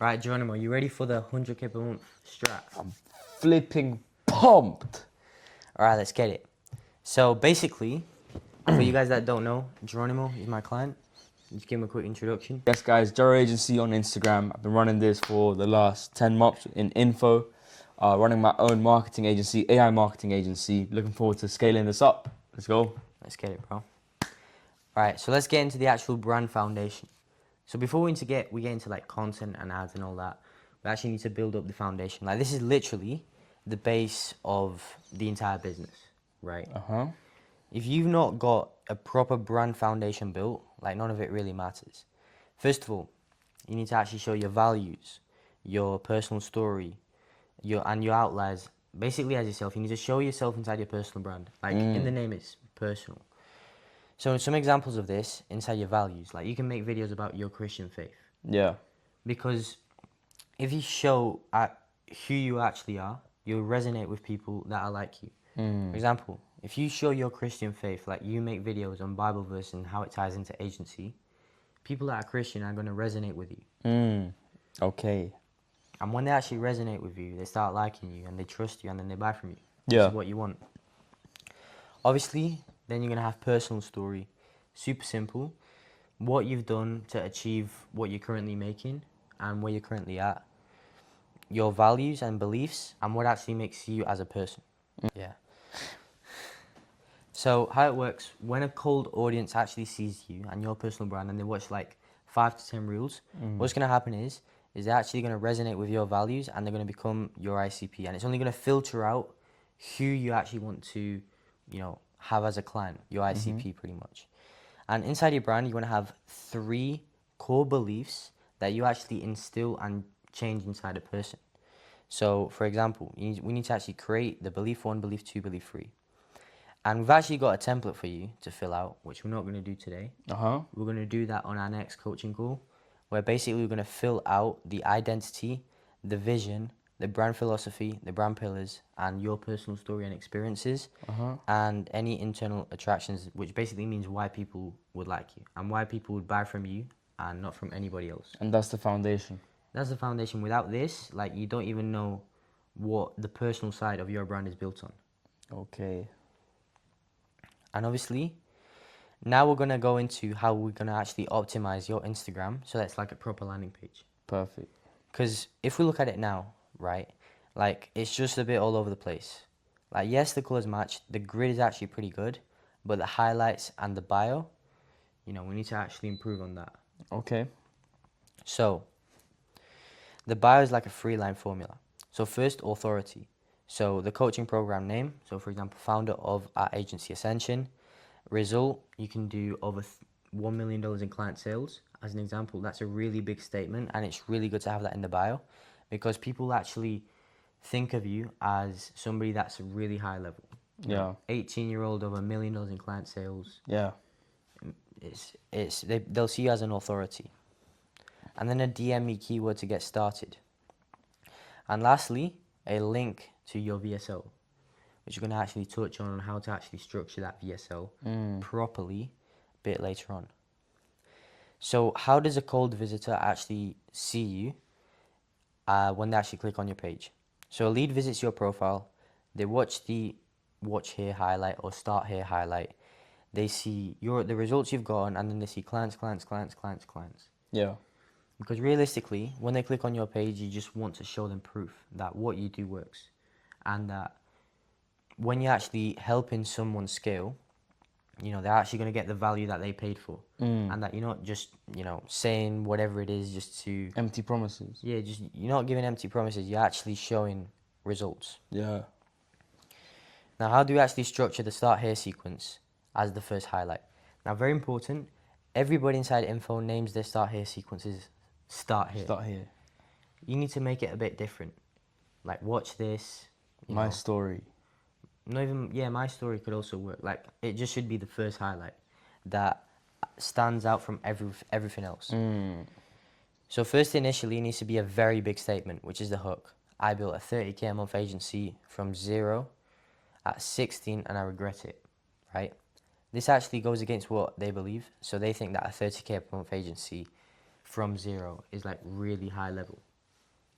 Right, Geronimo, you ready for the 100k per month strat? I'm flipping pumped. All right, let's get it. So basically, for you guys that don't know, Geronimo is my client. Just give him a quick introduction. Yes, guys, Jaro Agency on Instagram. I've been running this for the last 10 months in info. Running my own marketing agency, AI marketing agency. Looking forward to scaling this up. Let's go. Let's get it, bro. All right, so let's get into the actual brand foundation. So before we get into like content and ads and all that, we actually need to build up the foundation. Like this is literally the base of the entire business, right? If you've not got a proper brand foundation built, like none of it really matters. First of all, you need to actually show your values, your personal story, your outliers. Basically, as yourself, you need to show yourself inside your personal brand. Like in the name, it's personal. So some examples of this inside your values, like you can make videos about your Christian faith. Yeah. Because if you show who you actually are, you'll resonate with people that are like you. For example, if you show your Christian faith, like you make videos on Bible verse and how it ties into agency, people that are Christian are going to resonate with you. Okay. And when they actually resonate with you, they start liking you and they trust you and then they buy from you. Yeah. This is what you want. Obviously, then you're going to have personal story. Super simple. What you've done to achieve what you're currently making and where you're currently at. Your values and beliefs and what actually makes you as a person. Yeah. So how it works, when a cold audience actually sees you and your personal brand and they watch like 5 to 10 reels, what's going to happen is they're actually going to resonate with your values and they're going to become your ICP. And it's only going to filter out who you actually want to, have as a client, your ICP pretty much. And inside your brand, you want to have 3 core beliefs that you actually instill and change inside a person. So, for example, we need to actually create the belief 1, belief 2, belief 3. And we've actually got a template for you to fill out, which we're not going to do today. We're going to do that on our next coaching call, where basically we're going to fill out the identity, the vision, the brand philosophy, the brand pillars, and your personal story and experiences, and any internal attractions, which basically means why people would like you and why people would buy from you and not from anybody else. And that's the foundation. That's the foundation. Without this, like you don't even know what the personal side of your brand is built on. Okay. And obviously, now we're going to go into how we're going to actually optimize your Instagram so that's like a proper landing page. Perfect. Because if we look at it now, right, like it's just a bit all over the place. Like, yes, the colors match, the grid is actually pretty good, but the highlights and the bio, we need to actually improve on that. Okay. So, the bio is like a 3-line formula. So first, authority. So the coaching program name, so for example, founder of our agency Ascension. Result, you can do over $1 million in client sales. As an example, that's a really big statement and it's really good to have that in the bio because people actually think of you as somebody that's really high level. Yeah. 18-year-old over $1 million in client sales. Yeah. They'll see you as an authority. And then a DM me keyword to get started. And lastly, a link to your VSL, which you're going to actually touch on how to actually structure that VSL properly a bit later on. So how does a cold visitor actually see you when they actually click on your page? So a lead visits your profile, they watch the watch here highlight or start here highlight. They see the results you've gotten and then they see clients. Yeah. Because realistically, when they click on your page, you just want to show them proof that what you do works. And that when you're actually helping someone scale, they're actually going to get the value that they paid for. And that you're not just, saying whatever it is just to... Empty promises. Yeah, you're not giving empty promises. You're actually showing results. Yeah. Now, how do we actually structure the start here sequence as the first highlight? Now, very important, everybody inside info names their start here sequences start here. Start here. You need to make it a bit different. Like, watch this. My story. Not even, my story could also work. Like, it just should be the first highlight that stands out from everything else. So first, initially, it needs to be a very big statement, which is the hook. I built a 30k a month agency from 0 at 16 and I regret it, right? This actually goes against what they believe. So they think that a 30k per month agency from 0 is like really high level.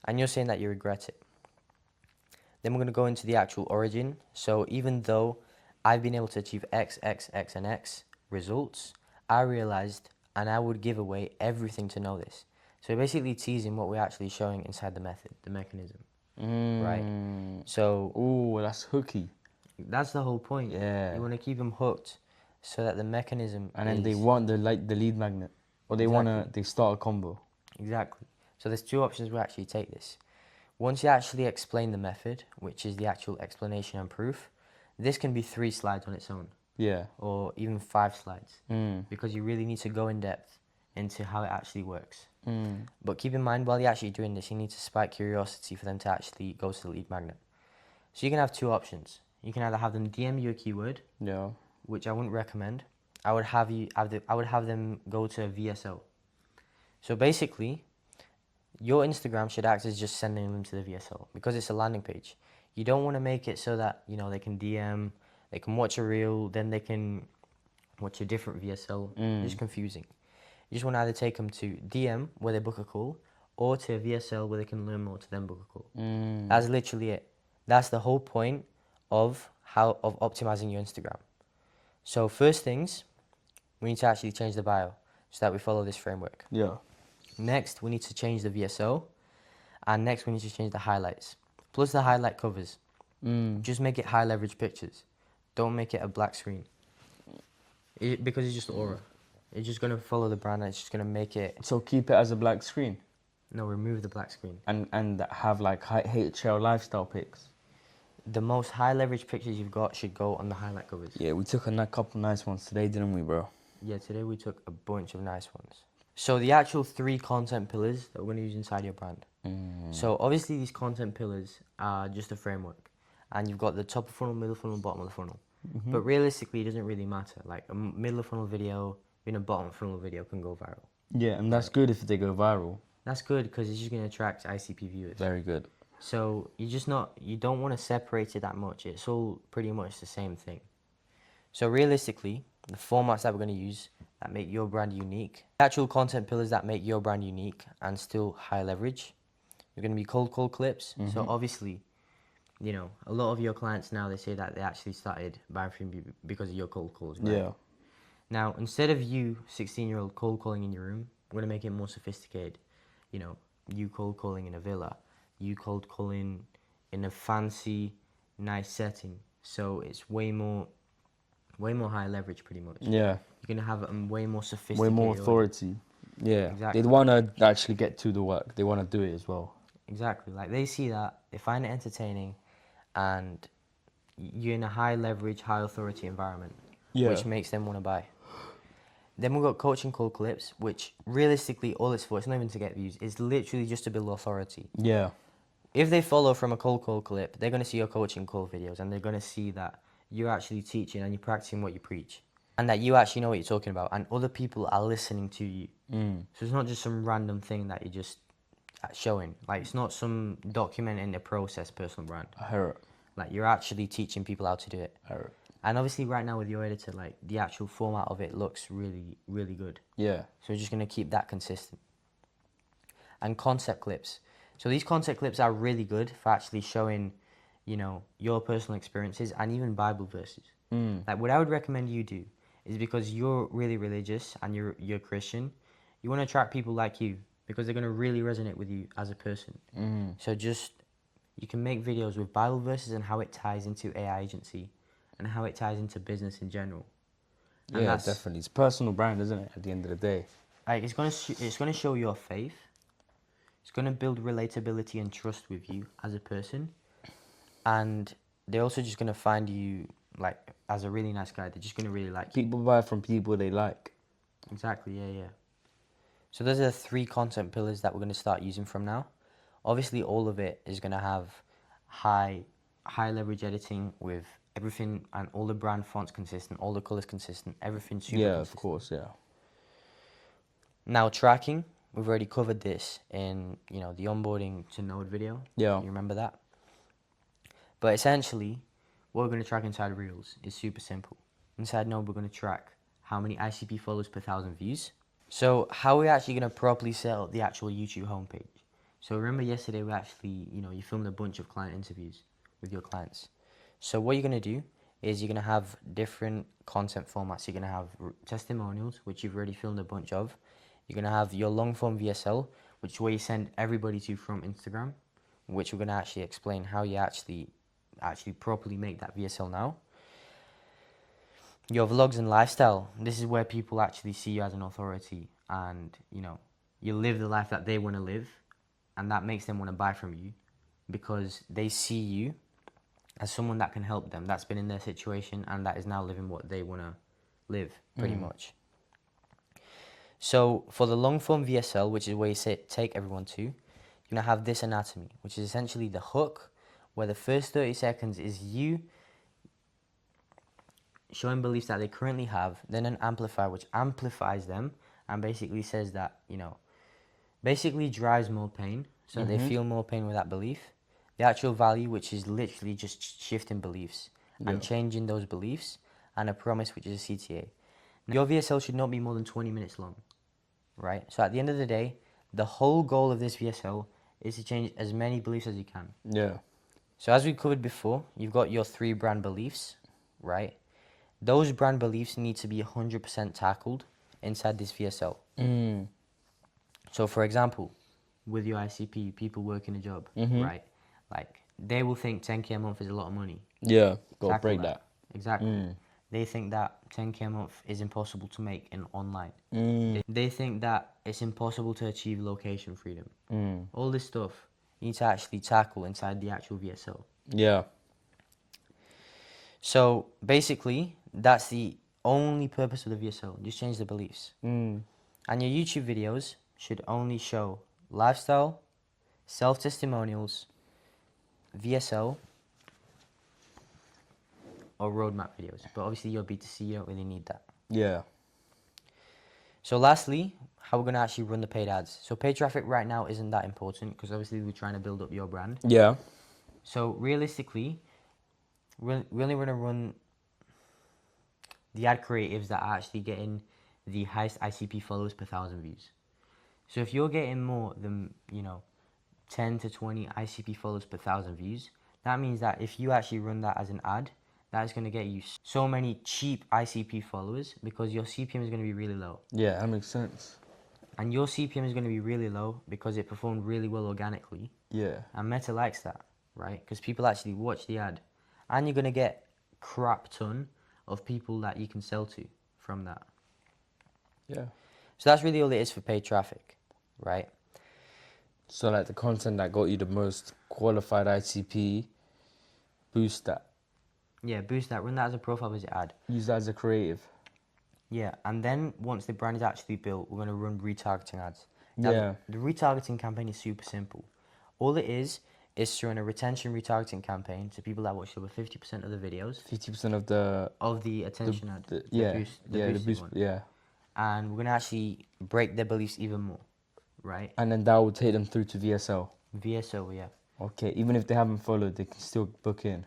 and you're saying that you regret it. Then we're going to go into the actual origin. So even though I've been able to achieve X, X, X, and X results, I realized and I would give away everything to know this. So basically teasing what we're actually showing inside the method, the mechanism, right? So Ooh, that's hooky. that's the whole point. Yeah. You want to keep them hooked so that the mechanism And then they is- want the lead magnet, or they they start a combo. Exactly. So there's two options we actually take this. Once you actually explain the method, which is the actual explanation and proof, this can be 3 slides on its own, Yeah. or even 5 slides, Mm. because you really need to go in depth into how it actually works. Mm. But keep in mind, while you're actually doing this, you need to spike curiosity for them to actually go to the lead magnet. So you can have 2 options. You can either have them DM you a keyword, Yeah. which I wouldn't recommend. I would have them go to a VSO. So basically, your Instagram should act as just sending them to the VSO because it's a landing page. You don't want to make it so that they can DM, they can watch a reel, then they can watch a different VSO. It's confusing. You just want to either take them to DM where they book a call, or to a VSL where they can learn more to then book a call. That's literally it. That's the whole point of optimizing your Instagram. So first things, we need to actually change the bio so that we follow this framework. Yeah. Next, we need to change the VSO, and next we need to change the highlights, plus the highlight covers. Just make it high leverage pictures. Don't make it a black screen. Because it's just aura. It's just gonna follow the brand, and it's just gonna make it. So keep it as a black screen, No, remove the black screen. and have like HL lifestyle pics. The most high leverage pictures you've got should go on the highlight covers. Yeah, we took a couple nice ones today, didn't we, bro? Yeah, today we took a bunch of nice ones. So the actual 3 content pillars that we're gonna use inside your brand. So obviously these content pillars are just a framework, and you've got the top of funnel, middle funnel, bottom of the funnel. But realistically, it doesn't really matter. Like a middle of funnel video, even a bottom of funnel video can go viral. Yeah, and that's good if they go viral. That's good because it's just gonna attract ICP viewers. Very good. So you don't want to separate it that much. It's all pretty much the same thing. So realistically, the formats that we're going to use that make your brand unique, actual content pillars that make your brand unique and still high leverage, you're going to be cold call clips. So obviously, a lot of your clients now, they say that they actually started buying from you because of your cold calls, right? Yeah. Now, instead of you, 16-year-old, cold calling in your room, we're going to make it more sophisticated. You cold calling in a villa, you cold calling in a fancy, nice setting. So it's way more high leverage, pretty much. Yeah. You're gonna have a way more sophisticated. Way more audience. authority. Yeah. Exactly. They want to actually get to the work. They want to do it as well. Exactly. Like they see that, they find it entertaining, and you're in a high leverage, high authority environment, which makes them want to buy. Then we've got coaching call clips, which realistically all it's for, it's not even to get views, it's literally just to build authority. Yeah. If they follow from a cold call clip, they're going to see your coaching call videos, and they're going to see that you're actually teaching and you're practicing what you preach, and that you actually know what you're talking about, and other people are listening to you. So it's not just some random thing that you're just showing. Like, it's not some documenting a process personal brand. I hear it. Like, you're actually teaching people how to do it. I hear it. And obviously right now with your editor, like, the actual format of it looks really, really good. Yeah. So we're just going to keep that consistent. And concept clips. So these concept clips are really good for actually showing, your personal experiences and even Bible verses. Like, what I would recommend you do is, because you're really religious and you're Christian, you want to attract people like you because they're going to really resonate with you as a person. So you can make videos with Bible verses and how it ties into AI agency and how it ties into business in general. And Yeah, definitely. It's personal brand, isn't it? At the end of the day. Like, it's gonna show your faith. It's gonna build relatability and trust with you as a person, and they're also just gonna find you like as a really nice guy. They're just gonna really like you. People buy from people they like. Exactly. Yeah. So those are the 3 content pillars that we're gonna start using from now. Obviously, all of it is gonna have high leverage editing with everything, and all the brand fonts consistent, all the colors consistent, everything super consistent. Of course, yeah. Now, tracking, we've already covered this in, the onboarding to Node video. Yeah. You remember that? But essentially, what we're going to track inside Reels is super simple. Inside Node, we're going to track how many ICP follows per 1,000 views. So how are we actually going to properly set up the actual YouTube homepage? So remember yesterday we actually, you filmed a bunch of client interviews with your clients. So what you're going to do is you're going to have different content formats. You're going to have testimonials, which you've already filmed a bunch of. You're going to have your long form VSL, which is where you send everybody to from Instagram, which we're going to actually explain how you actually properly make that VSL now. Your vlogs and lifestyle. This is where people actually see you as an authority, and you live the life that they want to live, and that makes them want to buy from you because they see you as someone that can help them, that's been in their situation and that is now living what they want to live, pretty much. So for the long form VSL, which is where you take everyone to, you're going to have this anatomy, which is essentially the hook, where the first 30 seconds is you showing beliefs that they currently have, then an amplifier which amplifies them and basically says that, basically drives more pain, so they feel more pain with that belief. The actual value, which is literally just shifting beliefs and changing those beliefs, and a promise, which is a CTA. Now, your VSL should not be more than 20 minutes long, right? So at the end of the day, the whole goal of this VSL is to change as many beliefs as you can. Yeah. So as we covered before, you've got your 3 brand beliefs, right? Those brand beliefs need to be 100% tackled inside this VSL. So for example, with your ICP, people working a job, right? Like, they will think 10K a month is a lot of money. Yeah, got to Tackle break that. Exactly. They think that 10K a month is impossible to make in online. They think that it's impossible to achieve location freedom. All this stuff you need to actually tackle inside the actual VSL. Yeah. So basically, that's the only purpose of the VSL. Just change the beliefs. And your YouTube videos should only show lifestyle, self-testimonials, VSL, or roadmap videos. But obviously you're B2C, you don't really need that. Yeah. So lastly, how we're going to actually run the paid ads. So paid traffic right now isn't that important because obviously we're trying to build up your brand. Yeah. So realistically, we're only going to run the ad creatives that are actually getting the highest ICP followers per 1,000 views. So if you're getting more than, 10 to 20 ICP followers per 1,000 views, that means that if you actually run that as an ad, that is going to get you so many cheap ICP followers because your CPM is going to be really low. Yeah, that makes sense. And your CPM is going to be really low because it performed really well organically. Yeah. And Meta likes that, right? Because people actually watch the ad. And you're going to get crap ton of people that you can sell to from that. Yeah. So that's really all it is for paid traffic, right? So like the content that got you the most qualified ICP, boost that. Yeah, boost that. Run that as a profile visit ad. Use that as a creative. Yeah, and then once the brand is actually built, we're going to run retargeting ads. Now, Yeah. The retargeting campaign is super simple. All it is to run a retention retargeting campaign to people that watch over 50% of the videos. 50% of the attention ad. the boosted boost, one. yeah. And we're going to actually break their beliefs even more, right? And then that will take them through to VSL. VSO, yeah. Okay, even if they haven't followed, they can still book in.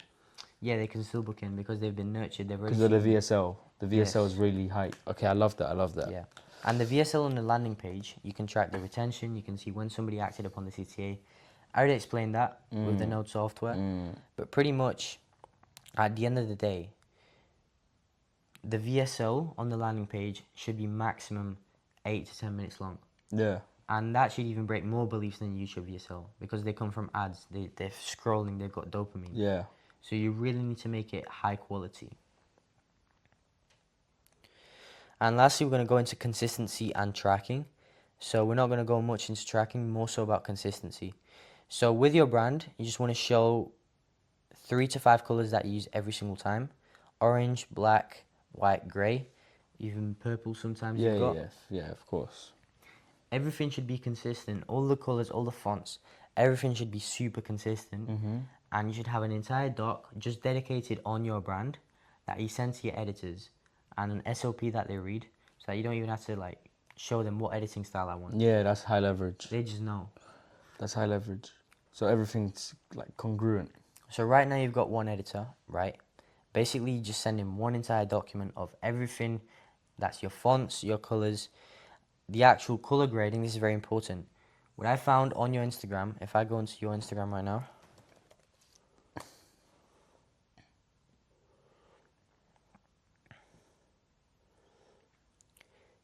Yeah, they can still book in because they've been nurtured. They've already Because of the seen- VSL. The VSL is Yes. really high. Okay, I love that. Yeah. And the VSL on the landing page, you can track the retention. You can see when somebody acted upon the CTA. I already explained that with the Node software. But pretty much, at the end of the day, the VSL on the landing page should be maximum 8 to 10 minutes long. Yeah. And that should even break more beliefs than YouTube VSL because they come from ads. They're scrolling. They've got dopamine. Yeah. So you really need to make it high quality. And lastly, we're going to go into consistency and tracking. So we're not going to go much into tracking, more so about consistency. So with your brand, you just want to show 3 to 5 colors that you use every single time. Orange, black, white, grey, even purple sometimes you've got. Yeah, of course. Everything should be consistent. All the colors, all the fonts, everything should be super consistent. And you should have an entire doc just dedicated on your brand that you send to your editors and an SOP that they read so that you don't even have to like show them what editing style I want. Yeah, that's high leverage. They just know. That's high leverage. So everything's like congruent. So right now you've got one editor, right? Basically you just send him one entire document of everything. That's your fonts, your colors, the actual color grading. This is very important. What I found on your Instagram, if I go into your Instagram right now,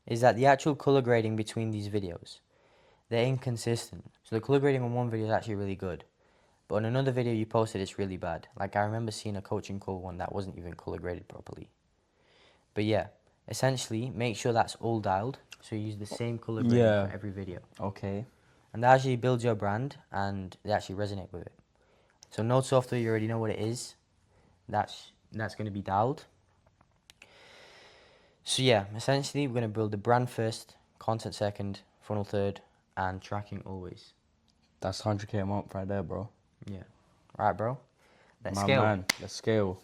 is that the actual color grading between these videos, they're inconsistent. So the color grading on one video is actually really good, but on another video you posted, it's really bad. Like I remember seeing a coaching call one that wasn't even color graded properly. But yeah, essentially make sure that's all dialed, so you use the same color grading Yeah. for every video. Okay. And that actually builds your brand and they actually resonate with it. So Node Software, you already know what it is. That's going to be dialed. So yeah, essentially we're going to build the brand first, content second, funnel third, and tracking always. That's 100K a month right there, bro. Yeah. Alright, bro. Let's My scale. man, let's scale.